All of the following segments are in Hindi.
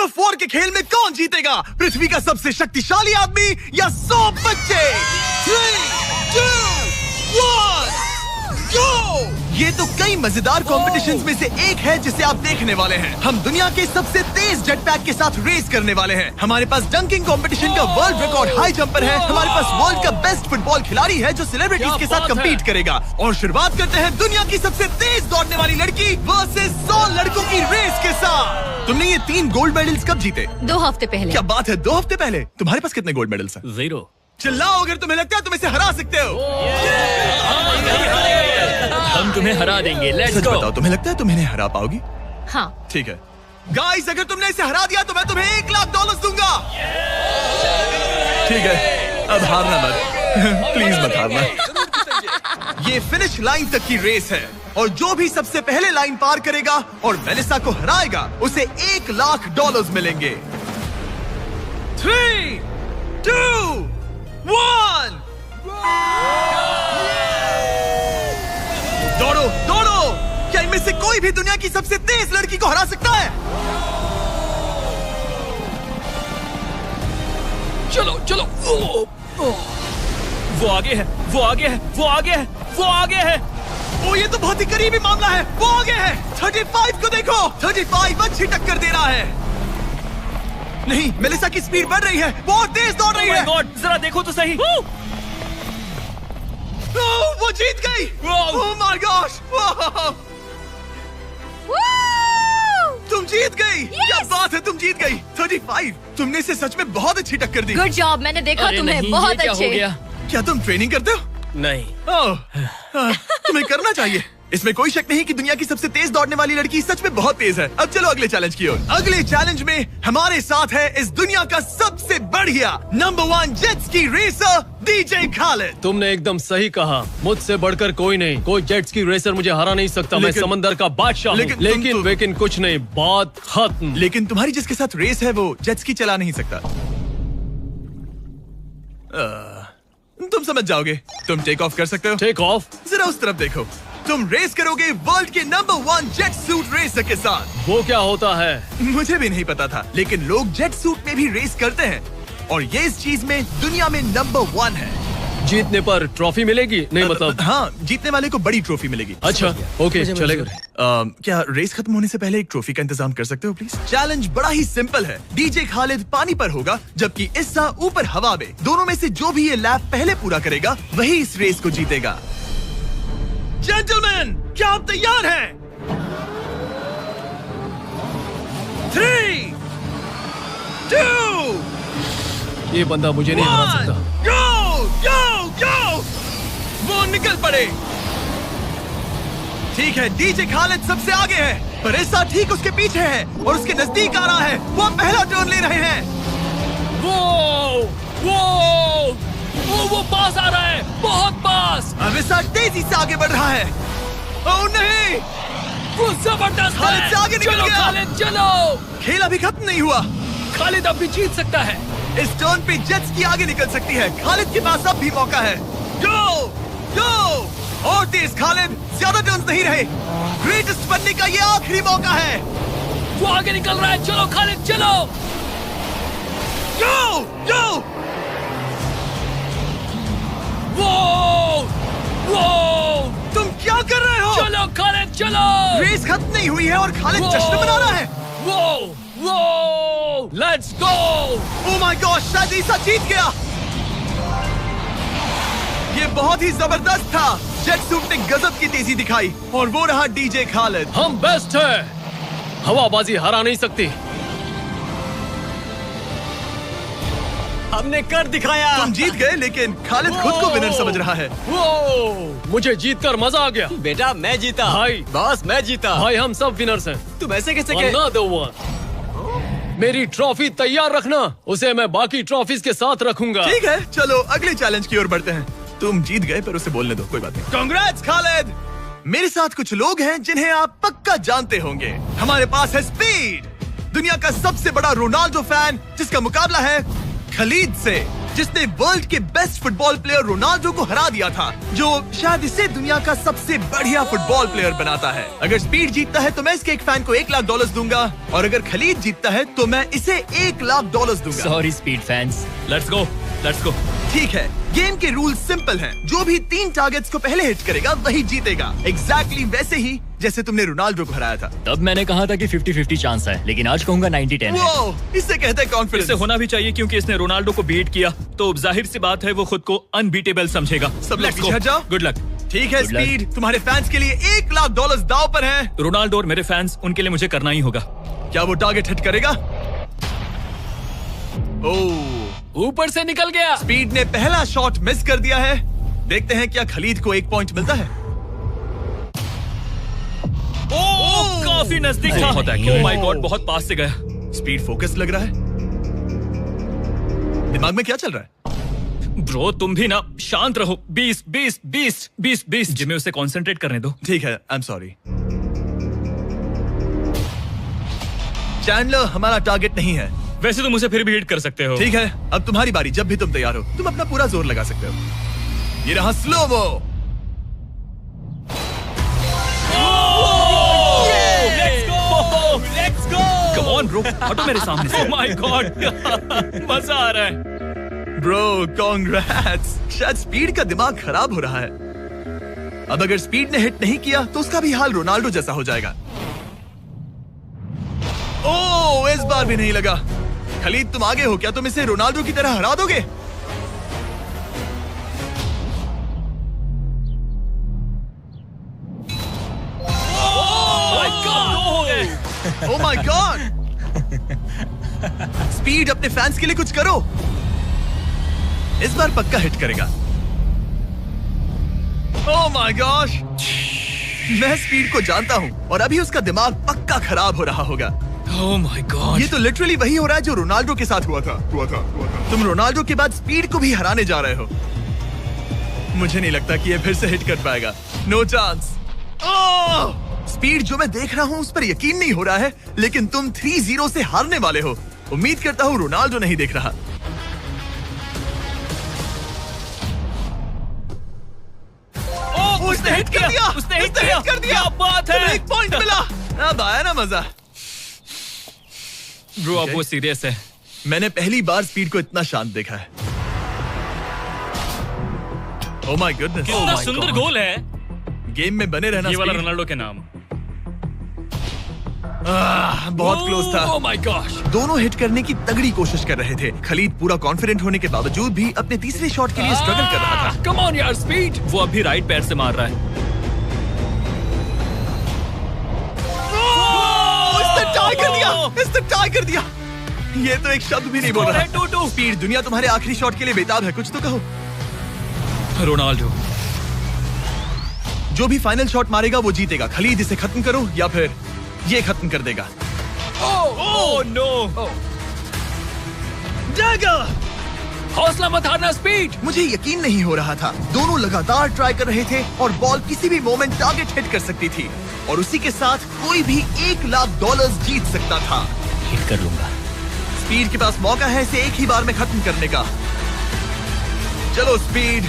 ऑफ वॉर के खेल में कौन जीतेगा? पृथ्वी का सबसे शक्तिशाली आदमी या 100 बच्चे? 3, 2, 1, go! ये तो कई मजेदार कॉम्पिटिशंस में से एक है जिसे आप देखने वाले हैं। हम दुनिया के सबसे तेज जेट पैक के साथ रेस करने वाले हैं। हमारे पास डंकिंग कंपटीशन का वर्ल्ड रिकॉर्ड हाई जंपर है। हमारे पास वर्ल्ड का बेस्ट फुटबॉल खिलाड़ी है जो सेलिब्रिटीज के साथ कम्पीट करेगा। और शुरुआत करते हैं दुनिया की सबसे तेज दौड़ने वाली लड़की वर्सेस 100 लड़कों की रेस के साथ। तुमने ये 3 गोल्ड मेडल्स कब जीते? 2 हफ्ते पहले। क्या बात है, 2 हफ्ते पहले? तुम्हारे पास कितने गोल्ड मेडल्स हैं? 0। चिल्लाओ अगर तुम्हें लगता है तुम इसे हरा सकते हो। हम तुम्हें हरा देंगे। लेट्स सच गो। बताओ, तुम्हें लगता है तुम इन्हें हरा पाओगी? हाँ। ठीक है गाइस, अगर तुमने इसे हरा दिया तो मैं तुम्हें $1,00,000 दूंगा। ठीक है, अब हारना मत प्लीज मत हारना। ये फिनिश लाइन तक की रेस है और जो भी सबसे पहले लाइन पार करेगा और मेलिसा को हराएगा उसे $1,00,000 मिलेंगे। 3, 2, 1 दौड़ो दौड़ो। क्या इनमें से कोई भी दुनिया की सबसे तेज लड़की को हरा सकता है? चलो चलो। वो आगे है, वो आगे है, वो आगे है, वो आगे है। ओ ये तो बहुत ही करीबी मामला है। वो आगे है। 35 को देखो, 35 अच्छी टक्कर दे रहा है। नहीं, मेलिसा की स्पीड बढ़ रही है, बहुत तेज दौड़ रही है। गॉड, जरा देखो तो सही। वो जीत गई। ओह माय गॉश, तुम जीत गई। क्या बात है, तुम जीत गई। 35, तुमने इसे सच में बहुत अच्छी टक्कर दी। गुड जॉब, मैंने देखा अरे तुम्हें। नहीं, बहुत ये क्या अच्छे। हो गया? क्या तुम ट्रेनिंग करते हो? नहीं। तुम्हें करना चाहिए। इसमें कोई शक नहीं कि दुनिया की सबसे तेज दौड़ने वाली लड़की सच में बहुत तेज है। अब चलो अगले चैलेंज की ओर। अगले चैलेंज में हमारे साथ है इस दुनिया का सबसे बढ़िया नंबर 1 जेट्स की रेसर डीजे खालिद। तुमने एकदम सही कहा, मुझसे बढ़कर कोई नहीं। कोई जेट्स की रेसर मुझे हरा नहीं सकता। मैं समंदर का बादशाह हूँ। लेकिन कुछ नहीं, बात खत्म। लेकिन तुम्हारी जिसके साथ रेस है वो जेट्स की चला नहीं सकता। तुम समझ जाओगे। तुम टेक ऑफ कर सकते हो। Take off? जरा उस तरफ देखो। तुम रेस करोगे वर्ल्ड के नंबर 1 जेट सूट रेसर के साथ। वो क्या होता है? मुझे भी नहीं पता था, लेकिन लोग जेट सूट में भी रेस करते हैं और ये इस चीज में दुनिया में नंबर 1 है। जीतने पर ट्रॉफी मिलेगी? नहीं मतलब। हाँ, जीतने वाले को बड़ी ट्रॉफी मिलेगी। अच्छा, ओके, चलेगा। क्या रेस खत्म होने से पहले एक ट्रॉफी का इंतजाम कर सकते हो प्लीज? चैलेंज बड़ा ही सिंपल है। डीजे खालिद पानी पर होगा जबकि इस्सा ऊपर हवा में। दोनों में से जो भी ये लैप पहले पूरा करेगा वही इस रेस को जीतेगा। जेंटलमैन, क्या आप तैयार हैं? 3, 2, ये बंदा मुझे नहीं हरा सकता। गो गो गो। वो निकल पड़े। ठीक है, डीजे खालिद सबसे आगे है पर इस्सा ठीक उसके पीछे है और उसके नजदीक आ रहा है। वो पहला टर्न ले रहे हैं। वो पास आ रहा है, बहुत पास। अब इस्सा तेजी से आगे बढ़ रहा है। ओह नहीं, वो जबरदस्त है। खालिद से आगे निकल चलो गया। खालिद चलो। खेल अभी खत्म नहीं हुआ। खालिद अब भी जीत सकता है। इस टर्न पे जेट्स की आगे निकल सकती है। खालिद के पास अब भी मौका है। गो गो और तेज खालिद, ज्यादा टर्न्स नहीं रहे। ग्रेटेस्ट बनने का ये आखिरी मौका है। वो आगे निकल रहा है। चलो खालिद चलो। गो गो। वो तुम क्या कर रहे हो? चलो खालिद चलो। रेस खत्म नहीं हुई है और खालिद जश्न मना रहा है। वो let's go. Oh my God, शायद इस्सा जीत गया। ये बहुत ही जबरदस्त था। जेट सूट ने गजब की तेजी दिखाई और वो रहा डीजे खालिद। हम बेस्ट है। हवाबाजी हरा नहीं सकती। हमने कर दिखाया। तुम जीत गए लेकिन खालिद खुद को विनर समझ रहा है। मुझे जीतकर मजा आ गया। बेटा मैं जीता। भाई बॉस मैं जीता। भाई हम सब विनर्स हैं। तुम ऐसे कैसे Another one। मेरी ट्रॉफी तैयार रखना, उसे मैं बाकी ट्रॉफीज के साथ रखूंगा। ठीक है, चलो अगले चैलेंज की ओर बढ़ते हैं। तुम जीत गए पर उसे बोलने दो, कोई बात नहीं। कांग्रेट्स खालिद। मेरे साथ कुछ लोग हैं जिन्हें आप पक्का जानते होंगे। हमारे पास है स्पीड, दुनिया का सबसे बड़ा रोनाल्डो फैन जिसका मुकाबला है खलीद से। जिसने वर्ल्ड के बेस्ट फुटबॉल प्लेयर रोनाल्डो को हरा दिया था, जो शायद इसे दुनिया का सबसे बढ़िया फुटबॉल प्लेयर बनाता है। अगर स्पीड जीतता है तो मैं इसके एक फैन को $1 लाख दूंगा, और अगर खलीद जीतता है तो मैं इसे $1 लाख दूंगा। Sorry speed fans, let's go. ठीक है, गेम के रूल सिंपल हैं। जो भी 3 टारगेट्स को पहले हिट करेगा वही जीतेगा। एग्जैक्टली वैसे ही जैसे तुमने रोनाल्डो को हराया था। तब मैंने कहा था कि 50-50 चांस है, लेकिन आज कहूंगा 90-10 है। वो इसे कहते हैं कॉन्फिडेंस। इसे होना भी चाहिए क्योंकि इसने रोनाल्डो को बीट किया, तो जाहिर सी बात है वो खुद को अनबीटेबल समझेगा। सब लोग पीछे हट जाओ। Good luck. ठीक है स्पीड, तुम्हारे फैंस के लिए $1 लाख दांव पर है। रोनाल्डो और मेरे फैंस, उनके लिए मुझे करना ही होगा। क्या वो टारगेट हिट करेगा? ओह, ऊपर से निकल गया। स्पीड ने पहला शॉट मिस कर दिया है। देखते हैं क्या खलीद को 1 पॉइंट मिलता है। ओह, काफी नजदीक था। ओह माय गॉड, बहुत पास से गया। स्पीड फोकस लग रहा है। दिमाग में क्या चल रहा है? ब्रो तुम भी ना शांत रहो। 20 जिम्मे उसे कंसंट्रेट करने दो। ठीक है, आई एम सॉरी। चैंडलर हमारा टारगेट नहीं है। वैसे तो मुझे फिर भी हिट कर सकते हो। ठीक है, अब तुम्हारी बारी। जब भी तुम तैयार हो तुम अपना पूरा जोर लगा सकते हो। ये रहा slomo. Let's go. Come on bro, हटो मेरे सामने से। ओह माय गॉड, मजा आ रहा है। Bro congrats. शायद स्पीड का दिमाग खराब हो रहा है। अब अगर स्पीड ने हिट नहीं किया तो उसका भी हाल रोनाल्डो जैसा हो जाएगा। ओह, इस बार भी नहीं लगा। खलीद तुम आगे हो, क्या तुम इसे रोनाल्डो की तरह हरा दोगे? ओह माय गॉड। स्पीड अपने फैंस के लिए कुछ करो। इस बार पक्का हिट करेगा। ओह माय गॉश, मैं स्पीड को जानता हूं और अभी उसका दिमाग पक्का खराब हो रहा होगा। ओह माय गॉड, ये तो लिटरली वही हो रहा है जो रोनाल्डो के साथ हुआ था। तुम रोनाल्डो के बाद स्पीड को भी हराने जा रहे हो। मुझे नहीं लगता कि ये फिर से हिट कर पाएगा। No chance. स्पीड जो मैं देख रहा हूं उस पर यकीन नहीं हो रहा है, लेकिन तुम 3-0 से हारने वाले हो। उम्मीद करता हूं रोनाल्डो नहीं देख रहा। उसने हिट कर दिया। उसने हिट कर दिया। क्या बात है। 1 पॉइंट मिला। अब आया ना मजा। ब्रो अब वो सीरियस है। मैंने पहली बार स्पीड को इतना शांत देखा है। ओह माय गुडनेस, कितना सुंदर गोल है। गेम में बने रहना। ये वाला रोनाल्डो के नाम। बहुत क्लोज था। ओह माय गॉश, दोनों हिट करने की तगड़ी कोशिश कर रहे थे। खलीद पूरा कॉन्फिडेंट होने के बावजूद भी अपने तीसरे शॉट के लिए स्ट्रगल कर रहा था। कम ऑन यार स्पीड। वो अभी राइट पैर से मार रहा है। इसने टाई कर दिया। ये तो एक शब्द भी नहीं बोल रहा। 2-2। स्पीड, दुनिया तुम्हारे आखिरी शॉट के लिए बेताब है। कुछ तो कहो। रोनाल्डो जो भी फाइनल शॉट मारेगा वो जीतेगा। खलीद इसे खत्म करो या फिर ये खत्म कर देगा। Oh no. डैगर, हौसला मत हारना स्पीड। मुझे यकीन नहीं हो रहा था। दोनों लगातार ट्राई कर रहे थे और बॉल किसी भी मोमेंट टारगेट हिट कर सकती थी, और उसी के साथ कोई भी $1 लाख जीत सकता था। हिट कर लूंगा। स्पीड के पास मौका है इसे एक ही बार में खत्म करने का। चलो स्पीड।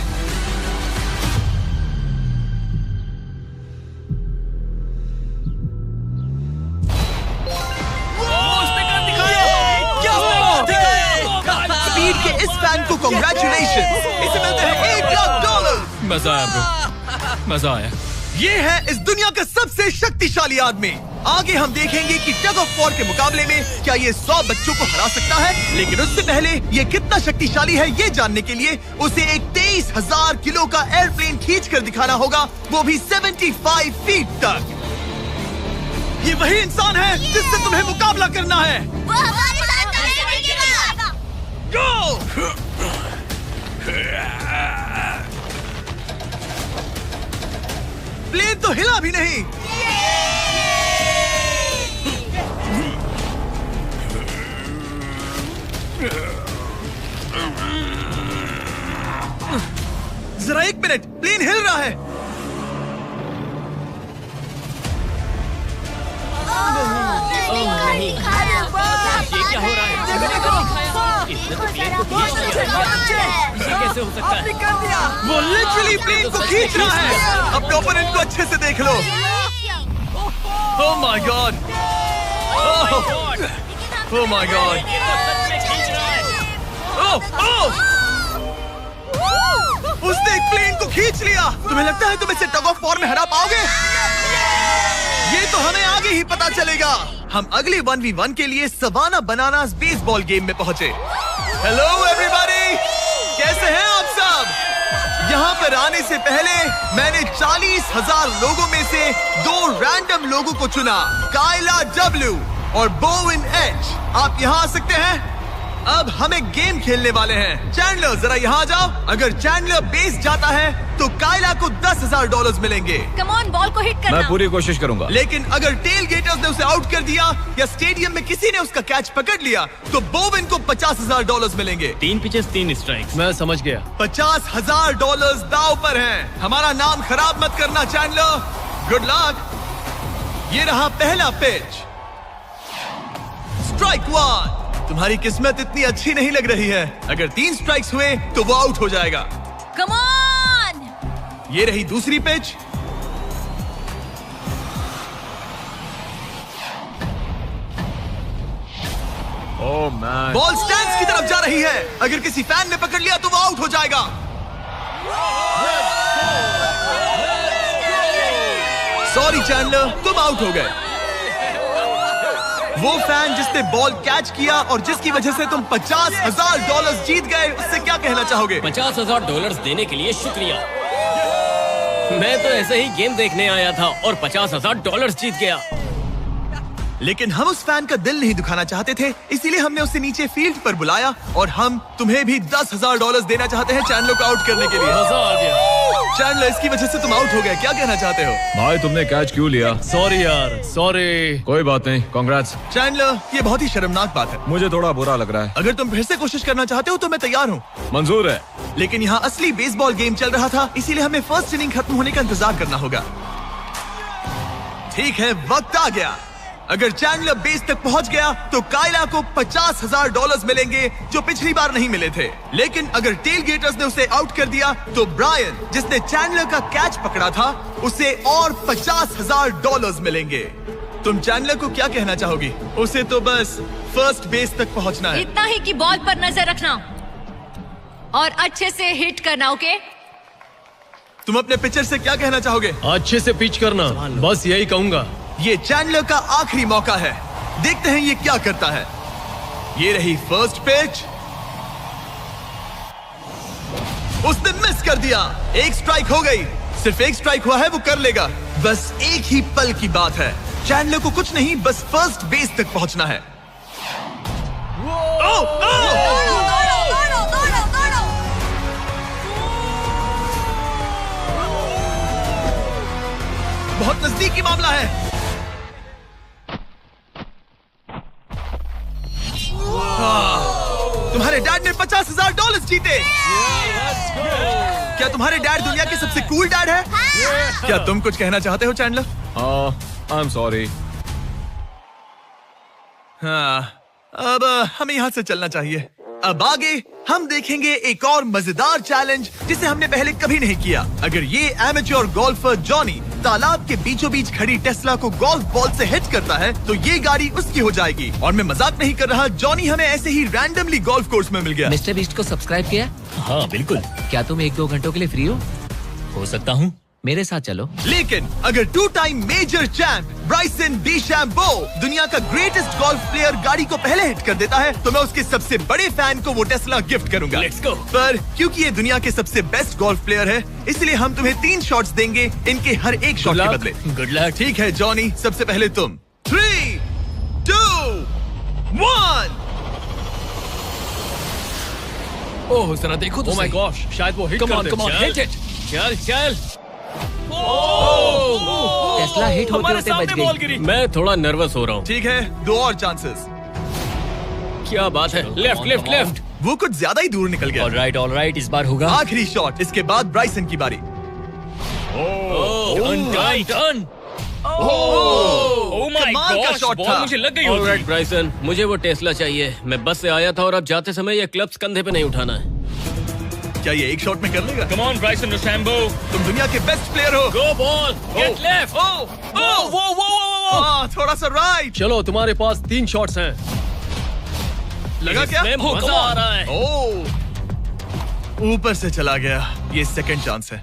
स्पीड के इस फैन को कांग्रेचुलेशन। इसे मिलते हैं $1 लाख। मजा आया ब्रो, मजा आया। ये है इस दुनिया का सबसे शक्तिशाली आदमी। आगे हम देखेंगे कि टग ऑफ वॉर के मुकाबले में क्या ये 100 बच्चों को हरा सकता है, लेकिन उससे पहले ये कितना शक्तिशाली है ये जानने के लिए उसे एक 23,000 किलो का एयरप्लेन खींच कर दिखाना होगा, वो भी 75 फीट तक। ये वही इंसान है जिससे तुम्हें मुकाबला करना है। वो हमारे साथ नहीं गिरेगा। गो! प्लेन तो हिला भी नहीं। जरा 1 मिनट, प्लेन हिल रहा है। ये क्या हो रहा है? कैसे हो सकता है? कर दिया। वो लिटरली प्लेन को खींच रहा है। अपने ओपोनेंट को अच्छे से देख लो। Oh my god, oh my god, उसने एक प्लेन को खींच लिया। तुम्हें लगता है तुम इसे टग ऑफ वॉर में हरा पाओगे? ये तो हमें आगे ही पता चलेगा। हम अगले 1v1 के लिए सवाना बनानास बेसबॉल गेम में पहुंचे। हेलो एवरीबॉडी, कैसे हैं आप सब? यहाँ पर आने से पहले मैंने 40,000 लोगों में से 2 रैंडम लोगों को चुना, काइला डब्ल्यू और बोविन एच। आप यहाँ आ सकते हैं। अब हम एक गेम खेलने वाले हैं। चैंडलर जरा यहाँ जाओ। अगर चैंडलर बेस जाता है तो काइला को $10,000 मिलेंगे। कम ऑन, बॉल को हिट करना। मैं पूरी कोशिश करूंगा। लेकिन अगर टेल गेटर्स ने उसे आउट कर दिया या स्टेडियम में किसी ने उसका कैच पकड़ लिया तो बोविन को $50,000 मिलेंगे। 3 पिचेस 3 स्ट्राइक्स। मैं समझ गया। $50,000 दांव पर हैं। हमारा नाम खराब मत करना चैंडलर। Good luck. ये रहा पहला पिच। स्ट्राइक 1। तुम्हारी किस्मत इतनी अच्छी नहीं लग रही है। अगर 3 स्ट्राइक्स हुए तो वो आउट हो जाएगा। Come on. ये रही दूसरी pitch. Oh man, ball stands की तरफ जा रही है। अगर किसी फैन ने पकड़ लिया तो वो आउट हो जाएगा। सॉरी चैंडलर, तुम आउट हो गए। वो फैन जिसने बॉल कैच किया और जिसकी वजह से तुम $50,000 जीत गए, उससे क्या कहना चाहोगे? $50,000 देने के लिए शुक्रिया। मैं तो ऐसे ही गेम देखने आया था और $50,000 जीत गया। लेकिन हम उस फैन का दिल नहीं दुखाना चाहते थे, इसीलिए हमने उसे नीचे फील्ड पर बुलाया और हम तुम्हें भी $10,000 देना चाहते हैं चैंडलर को आउट करने के लिए। मजा आ गया। चैंडलर, इसकी वजह से तुम आउट हो गए, क्या कहना चाहते हो? भाई तुमने कैच क्यों लिया? सॉरी यार, सॉरी। कोई बात नहीं, कांग्रेट्स। चैंडलर, ये बहुत ही शर्मनाक बात है। मुझे थोड़ा बुरा लग रहा है। अगर तुम फिर से कोशिश करना चाहते हो तो मैं तैयार हूँ। मंजूर है। लेकिन यहाँ असली बेसबॉल गेम चल रहा था, इसीलिए हमें फर्स्ट इनिंग खत्म होने का इंतजार करना होगा। ठीक है, वक्त आ गया। अगर चैंडलर बेस तक पहुंच गया तो काइला को $50,000 मिलेंगे जो पिछली बार नहीं मिले थे। लेकिन अगर टेल गेटर्स ने उसे आउट कर दिया तो ब्रायन, जिसने चैंडलर का कैच पकड़ा था, उसे और $50,000 मिलेंगे। तुम चैंडलर को क्या कहना चाहोगी? उसे तो बस फर्स्ट बेस तक पहुंचना है। इतना ही कि बॉल पर नजर रखना और अच्छे से हिट करना। ओके? तुम अपने पिचर से क्या कहना चाहोगे? अच्छे से पिच करना, बस यही कहूंगा। ये चैंडलर का आखिरी मौका है। देखते हैं ये क्या करता है। ये रही फर्स्ट पिच। उसने मिस कर दिया। एक स्ट्राइक हो गई। सिर्फ एक स्ट्राइक हुआ है, वो कर लेगा। बस एक ही पल की बात है। चैंडलर को कुछ नहीं, बस फर्स्ट बेस तक पहुंचना है। बहुत नजदीकी मामला है। तुम्हारे डैड ने $50,000 जीते। क्या तुम्हारे डैड दुनिया के सबसे कूल डैड है? क्या तुम कुछ कहना चाहते हो चैंडलर? I am sorry. हाँ, अब हमें यहाँ से चलना चाहिए। अब आगे हम देखेंगे एक और मजेदार चैलेंज जिसे हमने पहले कभी नहीं किया। अगर ये एमेच्योर गोल्फर जॉनी तालाब के बीचों बीच खड़ी टेस्ला को गोल्फ बॉल से हिट करता है तो ये गाड़ी उसकी हो जाएगी। और मैं मजाक नहीं कर रहा, जॉनी हमें ऐसे ही रैंडमली गोल्फ कोर्स में मिल गया। मिस्टर बीस्ट को सब्सक्राइब किया? हाँ बिल्कुल। क्या तुम 1-2 घंटों के लिए फ्री हो सकता हूँ। मेरे साथ चलो। लेकिन अगर 2 टाइम मेजर चैंप ब्राइसन डीचैम्बो दुनिया का ग्रेटेस्ट गोल्फ प्लेयर गाड़ी को पहले हिट कर देता है तो मैं उसके सबसे बड़े फैन को वो टेस्ला गिफ्ट करूंगा। Let's go। पर क्योंकि ये दुनिया के सबसे बेस्ट गोल्फ प्लेयर है, इसलिए हम तुम्हें 3 शॉट्स देंगे, इनके हर एक शॉट के बदले। Good luck. ठीक है जॉनी, सबसे पहले तुम। 3, 2, 1। ओह जरा देखो तो ओह माय गॉश, शायद वो हिट कर दे। Come on hit it. चल चल। टेस्ला हिट होते होते बच बॉल गई। गिरी। मैं थोड़ा नर्वस हो रहा हूँ। ठीक है, 2 और चांसेस। क्या बात है। Left left left. वो कुछ ज्यादा ही दूर निकल गया। ऑल राइट इस बार होगा। आखिरी शॉट, इसके बाद ब्राइसन की बारी। टर्न। ओह माय कमाल का गॉश, शॉट बॉल था। मुझे लग गई। ऑलराइट ब्राइसन, मुझे वो टेस्ला चाहिए। मैं बस से आया था और अब जाते समय ये क्लब्स कंधे पे नहीं उठाना है। क्या ये एक शॉट में कर लेगा? कम ऑन ब्राइसन डीचैम्बो, तुम दुनिया के बेस्ट प्लेयर हो। गो बॉल, गेट लेफ्ट। थोड़ा सा राइट। चलो तुम्हारे पास 3 शॉट्स हैं। लगा क्या? इसमें मजा आ रहा है। ऊपर से चला गया। ये सेकंड चांस है।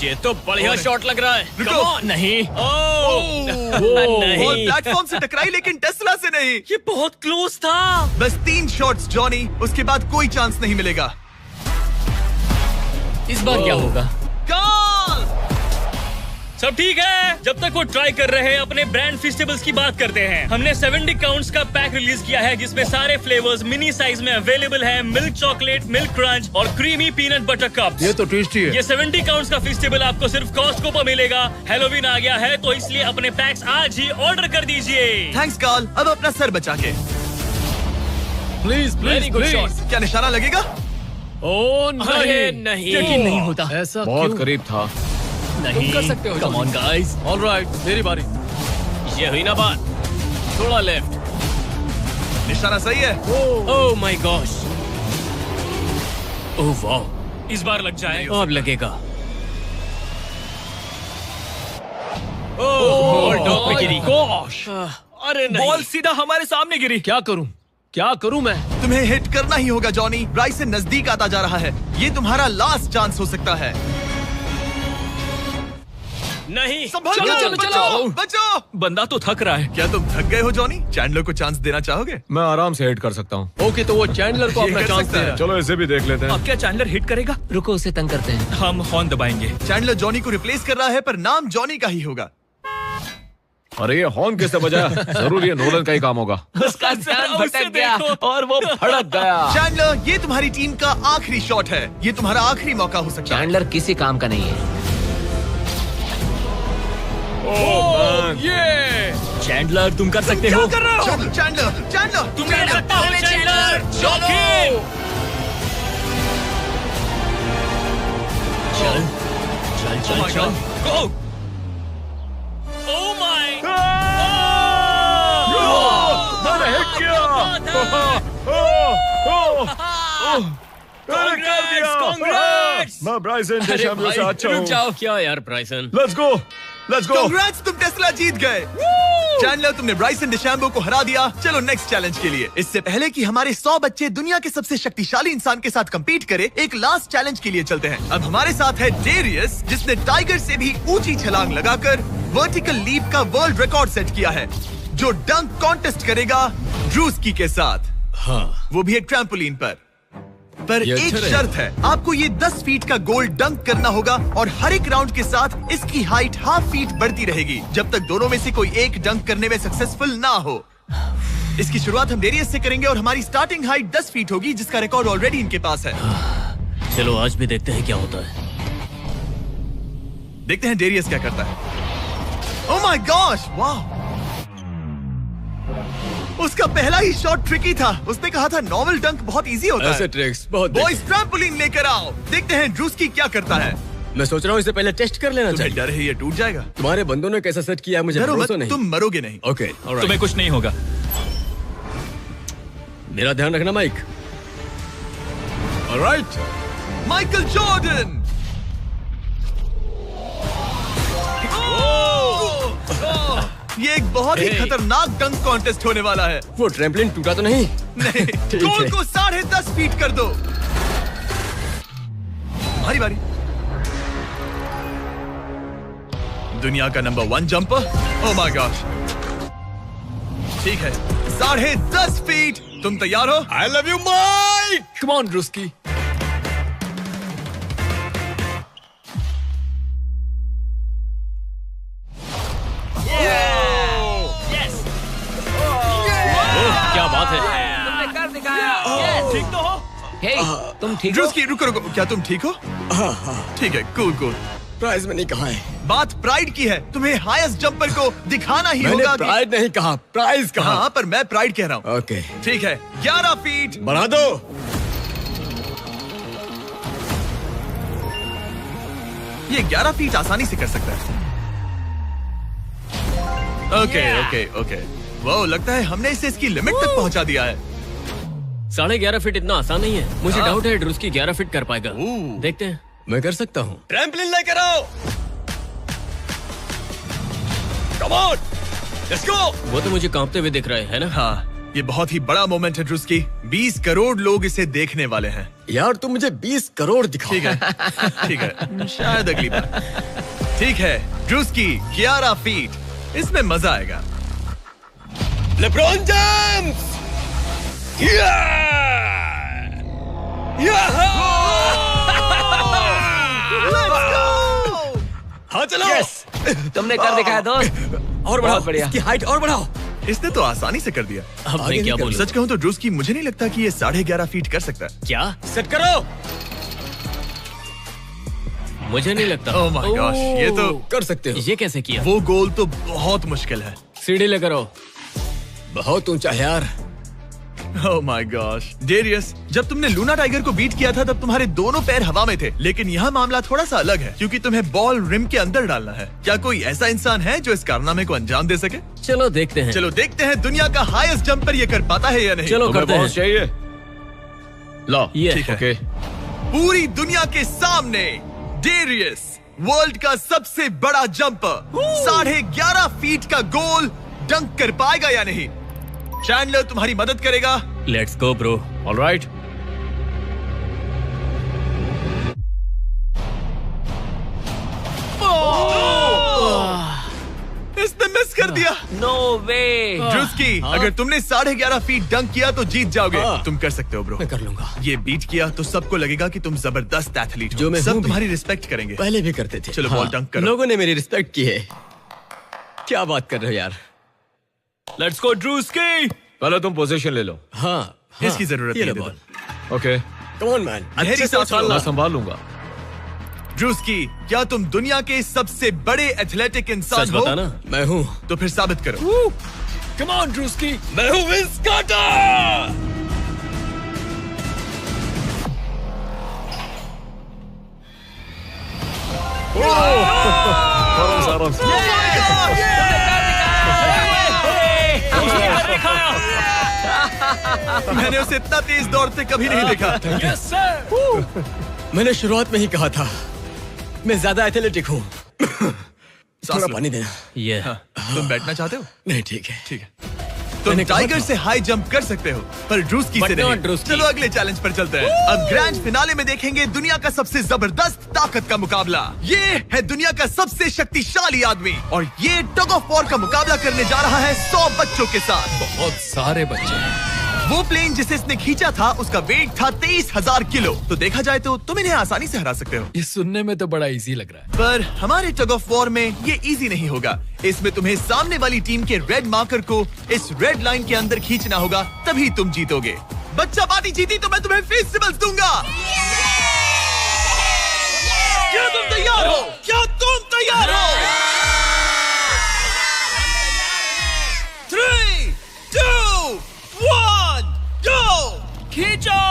ये तो बढ़िया शॉट लग रहा है। रुको। Come on, नहीं। बॉल प्लेटफॉर्म से टकराई लेकिन टेस्ला से नहीं। ये बहुत क्लोज था। बस 3 शॉट्स जॉनी, उसके बाद कोई चांस नहीं मिलेगा। इस बार क्या होगा? गोल! सब ठीक है। जब तक वो ट्राई कर रहे हैं, अपने ब्रांड फेस्टिवल्स की बात करते हैं। हमने 70 काउंट्स का पैक रिलीज किया है, जिसमें सारे फ्लेवर्स मिनी साइज में अवेलेबल है। मिल्क चॉकलेट, मिल्क क्रंच और क्रीमी पीनट बटर कप्स। ये तो टेस्टी है। ये 70 काउंट्स का फेस्टिवल आपको सिर्फ कॉस्टको पर मिलेगा। हैलोवीन आ गया है, तो इसलिए अपने पैक्स आज ही ऑर्डर कर दीजिए। थैंक्स कार्ल, अब अपना सर बचा के। Please Very good shot. क्या निशाना लगेगा? अरे नहीं, यकीन नहीं होता। ऐसा बहुत करीब था। तुम कर सकते हो। Come on guys. ऑलराइट, मेरी बारी। ये हुई ना बात। थोड़ा लेफ्ट। निशाना सही है। ओह माय गॉश। ओह वाओ, इस बार लग जाए। अब लगेगा। बॉल टॉप पे गिरी। अरे नहीं। बॉल सीधा हमारे सामने गिरी। क्या करूं मैं? तुम्हें हिट करना ही होगा जॉनी। ब्राइसन नजदीक आता जा रहा है। ये तुम्हारा लास्ट चांस हो सकता है। नहीं। संभल कर, बचो। बंदा तो थक रहा है। क्या तुम थक गए हो जॉनी? चैंडलर को चांस देना चाहोगे? मैं आराम से हिट कर सकता हूँ। ओके, तो वो चैंडलर को ये अपना कर चांस सकता दे है। रहा है। चलो इसे भी देख लेते हैं। अब क्या चैंडलर हिट करेगा? रुको, उसे तंग करते हैं। हम हॉर्न दबाएंगे। चैंडलर जॉनी को रिप्लेस कर रहा है, पर नाम जॉनी का ही होगा। अरे ये हॉर्न किससे बजाया? जरूर ये नोलन का ही काम होगा। उसका ध्यान उसे भटक गया देखो। और वो भड़क गया। चैंडलर, ये तुम्हारी टीम का आखिरी शॉट है। ये तुम्हारा आखिरी मौका हो सकता है। चैंडलर किसी काम का नहीं है। ये चैंडलर, तुम कर सकते हो। क्या कर रहे हो? चैंडलर, तुम कर सकते हो चैंडलर। शॉकिंग। चल। गो। Oh my. मैंने हिट किया। Congrats! मैं ब्राइसन अरे डीचैम्बो से भाई, अच्छा रुक हूँ। जाओ। क्या यार ब्राइसन? Let's go. कांग्रेट्स, तुम टेस्ला जीत गए। चैंडलर, तुमने ब्राइसन डिशैम्बो को हरा दिया। चलो नेक्स्ट चैलेंज के लिए। इससे पहले कि हमारे 100 बच्चे दुनिया के सबसे शक्तिशाली इंसान के साथ compete करे, एक लास्ट चैलेंज के लिए चलते हैं। अब हमारे साथ है डेरियस, जिसने टाइगर से भी ऊंची छलांग लगाकर वर्टिकल लीप का वर्ल्ड रिकॉर्ड सेट किया है, जो डंक कॉन्टेस्ट करेगा ड्रूस्की के साथ। हाँ। वो भी एक ट्रैम्पोलिन पर ये एक अच्छा शर्त है, आपको ये 10 फीट का गोल डंक करना होगा और हर एक राउंड के साथ इसकी हाइट ½ फीट बढ़ती रहेगी, जब तक दोनों में से कोई एक डंक करने में सक्सेसफुल ना हो। इसकी शुरुआत हम डेरियस से करेंगे और हमारी स्टार्टिंग हाइट 10 फीट होगी, जिसका रिकॉर्ड ऑलरेडी इनके पास है। चलो आज भी देखते हैं क्या होता है। देखते हैं डेरियस क्या करता है। ओह माय गॉश, वाह! उसका पहला ही शॉट ट्रिकी था। उसने कहा था नॉर्मल डंक बहुत इजी होता है। ट्रिक्स बहुत बॉयज, ट्रैम्पोलिन लेकर आओ। देखते हैं ड्रूस्की क्या करता है। मैं सोच रहा हूँ इसे पहले टेस्ट कर लेना तुम्हें डर है ये टूट जाएगा? तुम्हारे बंदों ने कैसा सेट किया है मुझे डरो मत, भरोसा नहीं। तुम मरोगे नहीं। ओके, तुम्हें कुछ नहीं होगा। मेरा ध्यान रखना माइक। Alright, Michael Jordan. ये एक बहुत ही खतरनाक डंक कॉन्टेस्ट होने वाला है। वो ट्रैम्पलिन टूटा तो नहीं? नहीं, गोल को 10.5 फीट कर दो। हमारी बारी। दुनिया का number 1 jumper. Oh my gosh, ठीक है, 10.5 फीट। तुम तैयार हो? I love you Mike. Come on Druski. क्या बात है? तुमने कर दिखाया। ठीक तो हो? हे, तुम ठीक हो? ड्रूस्की, रुको रुको, क्या तुम ठीक हो? ठीक है, कूल कूल। प्राइज में नहीं कहा है। बात प्राइड की है। तुम्हें हाईएस्ट जंपर को दिखाना ही होगा कि... प्राइड नहीं कहा, प्राइज कहा। हाँ, पर मैं प्राइड कह रहा हूँ। ओके, ठीक है, 11 फीट। बढ़ा दो। ये 11 फीट आसानी से कर सकता है। ओके ओके ओके, वो लगता है हमने इसे इसकी लिमिट तक पहुंचा दिया है। 11.5 फीट इतना आसान नहीं है। मुझे डाउट है ड्रूस्की 11 फीट कर पाएगा। देखते हैं। मैं कर सकता हूँ। ट्रैम्पलिन लेकर आओ। Come on, let's go. वो तो मुझे कांपते हुए दिख रहा है ना? हाँ, ये बहुत ही बड़ा मोमेंट है ड्रूस्की। 20 करोड़ लोग इसे देखने वाले हैं। यार तुम मुझे 20 करोड़ दिखाओ। ठीक है, ठीक है, शायद अगली बार। ठीक है, ड्रूस्की 11 फीट, इसमें मजा आएगा। LeBron James! हाँ चलो। तुमने कर दिखाया दोस्त। और बढ़ाओ, बढ़िया। इसकी हाइट और बढ़ाओ। इसने तो आसानी से कर दिया। अब मैं क्या बोलूं? सच कहूँ तो ड्रूस्की मुझे नहीं लगता कि ये 11.5 फीट कर सकता है। क्या? सेट करो। मुझे नहीं लगता। ओह माय गॉश, ये तो कर सकते हो। ये कैसे किया? वो गोल तो बहुत मुश्किल है। सीढ़ी लेकर आओ। बहुत ऊंचा है यार। ओह माय गॉश, डेरियस, जब तुमने लूना टाइगर को बीट किया था तब तुम्हारे दोनों पैर हवा में थे, लेकिन यहाँ मामला थोड़ा सा अलग है क्योंकि तुम्हें बॉल रिम के अंदर डालना है। क्या कोई ऐसा इंसान है जो इस कारनामे को अंजाम दे सके? चलो देखते हैं। चलो देखते हैं दुनिया का हाईएस्ट जंपर ये कर पाता है या नहीं। चलो तुम्हें करते हैं। बहुत चाहिए। लो, ये ठीक है। ओके। पूरी दुनिया के सामने डेरियस, वर्ल्ड का सबसे बड़ा जंपर, 11.5 फीट का गोल डंक कर पाएगा या नहीं? चैंडलर तुम्हारी मदद करेगा। Let's go bro. ऑलराइट। इसने मिस कर दिया। नो वे। ड्रूस्की, अगर तुमने 11.5 फीट डंक किया तो जीत जाओगे। हाँ। तुम कर सकते हो ब्रो। मैं कर लूंगा। ये बीट किया तो सबको लगेगा कि तुम जबरदस्त एथलीट हो। जो मैं सब हूँ भी। तुम्हारी रिस्पेक्ट करेंगे। पहले भी करते थे। चलो बॉल डंक करो। लोगों ने मेरी रिस्पेक्ट की है। क्या बात कर रहे हो यार? Let's go Druski. पहले तुम पोजीशन ले लो। हाँ, इसकी जरूरत ये नहीं लो है। Ball. Okay, come on man, गहरी अच्छे से सांस लो। उछालना। मैं संभाल लूंगा। ड्रूस्की, क्या तुम दुनिया के सबसे बड़े एथलेटिक इंसान सच हो? बताना। मैं हूँ। तो फिर साबित करो। Come on Druski. मैं हूँ विंस कार्टर। आराम से। मैंने उसे इतना तेज दौड़ते कभी नहीं देखा। मैंने शुरुआत में ही कहा था मैं ज्यादा एथलेटिक हूँ। थोड़ा लो। पानी देना। ये तुम बैठना चाहते हो? नहीं, ठीक है। ठीक है। तुम मैंने कहा टाइगर था। से हाई जंप कर सकते हो पर ड्रूस्की से But not नहीं। ड्रूस्की। चलो अगले चैलेंज पर चलते हैं। अब ग्रैंड फिनाले में देखेंगे दुनिया का सबसे जबरदस्त ताकत का मुकाबला। ये है दुनिया का सबसे शक्तिशाली आदमी और ये टग ऑफ वॉर का मुकाबला करने जा रहा है 100 बच्चों के साथ। बहुत सारे बच्चे हैं। वो प्लेन जिसे इसने खींचा था उसका वेट था 23,000 किलो। तो देखा जाए तो तुम इन्हें आसानी से हरा सकते हो। ये सुनने में तो बड़ा इजी लग रहा है। पर हमारे टग ऑफ वॉर में ये इजी नहीं होगा। इसमें तुम्हें सामने वाली टीम के रेड मार्कर को इस रेड लाइन के अंदर खींचना होगा, तभी तुम जीतोगे। बच्चा पार्टी जीती तो मैं तुम्हें फेस्टिवल्स दूंगा। क्या तुम तैयार हो? क्या तुम तैयार हो? 3, 2, 1, go! खींचो।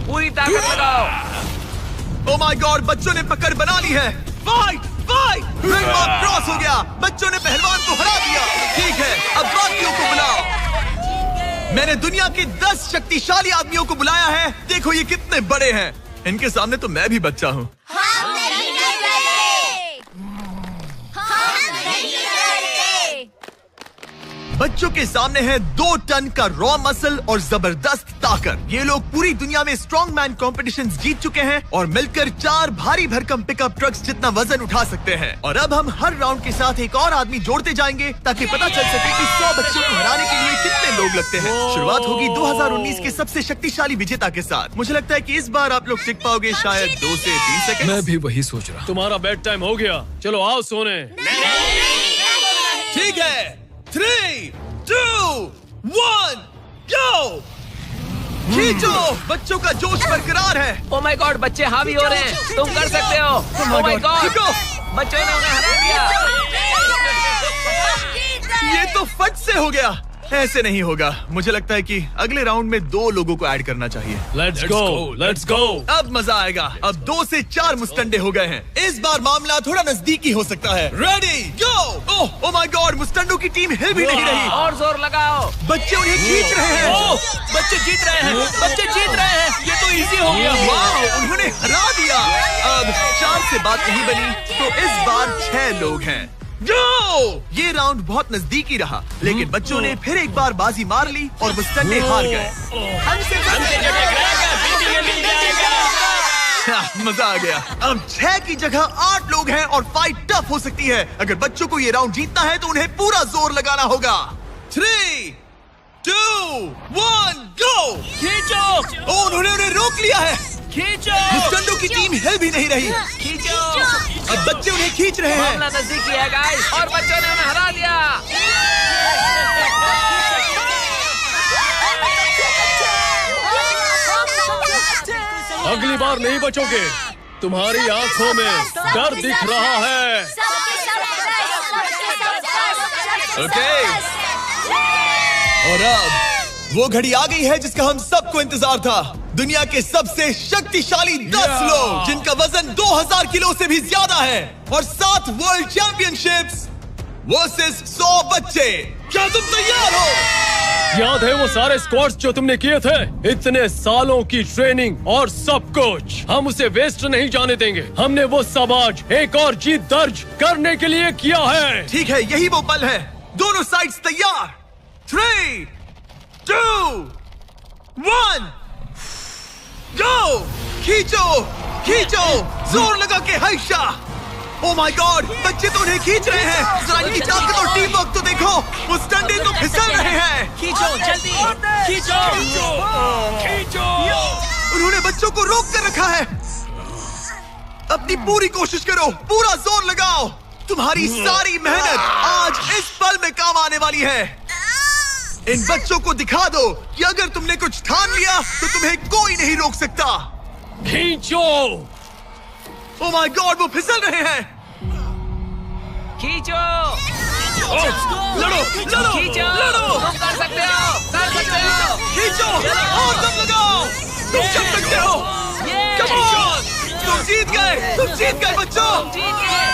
पूरी ताकत लगाओ। Oh my God, बच्चों ने पकड़ बना ली है। Fight, fight! Red mark cross हो गया। बच्चों ने पहलवान को हरा दिया। ठीक है, अब बाकियों को बुलाओ। मैंने दुनिया के 10 शक्तिशाली आदमियों को बुलाया है। देखो ये कितने बड़े हैं। इनके सामने तो मैं भी बच्चा हूँ। हम नहीं डरते। हम नहीं डरते। बच्चों के सामने है 2 टन का रॉ मसल और जबरदस्त ताकत। ये लोग पूरी दुनिया में स्ट्रॉन्ग मैन कॉम्पिटिशंस जीत चुके हैं और मिलकर 4 भारी भरकम पिकअप ट्रक्स जितना वजन उठा सकते हैं। और अब हम हर राउंड के साथ एक और आदमी जोड़ते जाएंगे ताकि पता चल सके कि 100 बच्चों को हराने के लिए कितने लोग लगते हैं। शुरुआत होगी 2019 के सबसे शक्तिशाली विजेता के साथ। मुझे लगता है कि इस बार आप लोग टिक पाओगे शायद 2 से 3 सेकंड। मैं भी वही सोच रहा हूँ। तुम्हारा बेड टाइम हो गया, चलो आओ सोने। ठीक है, 3, 2, 1, go! खींचो! बच्चों का जोश बरकरार है। ओ माय गॉड, बच्चे हावी हो रहे हैं। तुम कर सकते हो। ओ माय गॉड, खींचो! बच्चों ने उन्हें हरा दिया। ये तो फट से हो गया। ऐसे नहीं होगा। मुझे लगता है कि अगले राउंड में 2 लोगों को ऐड करना चाहिए। Let's go. अब मजा आएगा। अब 2 से 4 मुस्टंडे हो गए हैं। इस बार मामला थोड़ा नजदीकी हो सकता है। Ready go. Oh my god, मुस्टंडों की टीम हिल भी नहीं रही। और जोर लगाओ। बच्चे उन्हें खींच रहे हैं। बच्चे जीत रहे हैं, बच्चे जीत रहे हैं। ये तो इजी हो गया। वाह, उन्होंने हरा दिया। अब 4 से बात नहीं बनी, तो इस बार 6 लोग हैं। गो! ये राउंड बहुत नजदीकी रहा, लेकिन बच्चों ने फिर एक बार बाजी मार ली और मुस्टंडे हार गए। मजा आ गया। अब 6 की जगह 8 लोग हैं और फाइट टफ हो सकती है। अगर बच्चों को ये राउंड जीतना है तो उन्हें पूरा जोर लगाना होगा। 3, 2, 1, गो! खींचो। उन्होंने उन्हें रोक लिया है। खींचो। मुस्टंडों की टीम हिल भी नहीं रही। खींचो। अब बच्चे उन्हें खींच रहे हैं। मामला नजदीकी है गाइस, और बच्चों ने उन्हें हरा दिया। अगली बार नहीं बचोगे। तुम्हारी आंखों में डर दिख रहा है। ओके। और अब वो घड़ी आ गई है जिसका हम सबको इंतजार था। दुनिया के सबसे शक्तिशाली 10 लोग, जिनका वजन 2000 किलो से भी ज्यादा है, और 7 वर्ल्ड चैंपियनशिप्स वर्सेस 100 बच्चे। क्या तुम तैयार हो? याद है वो सारे स्क्वाट्स जो तुमने किए थे? इतने सालों की ट्रेनिंग और सब कुछ, हम उसे वेस्ट नहीं जाने देंगे। हमने वो सब आज एक और जीत दर्ज करने के लिए किया है। ठीक है, यही वो पल है। दोनों साइड्स तैयार। 3, 2, 1, गो! खींचो, खींचो, जोर लगा के हर्षा। ओह माय गॉड, बच्चे तो उन्हें खींच रहे हैं। जरा इनकी ताकत और टीम वर्क तो देखो। वो स्टंडे तो फिसल रहे हैं। खींचो जल्दी, खींचो। उन्होंने बच्चों को रोक कर रखा है। अपनी पूरी कोशिश करो, पूरा जोर लगाओ। तुम्हारी सारी मेहनत आज इस पल में काम आने वाली है। इन बच्चों को दिखा दो कि अगर तुमने कुछ ठान लिया तो तुम्हें कोई नहीं रोक सकता। खींचो। ओह माय गॉड, वो फिसल रहे हैं। खींचो। लड़ो, लड़ो, खींचो। लड़ो। तुम कर सकते हो, कर सकते हो। खींचो और दम लगाओ। तुम कर सकते हो। Come on! तुम जीत गए बच्चों। जीत गए।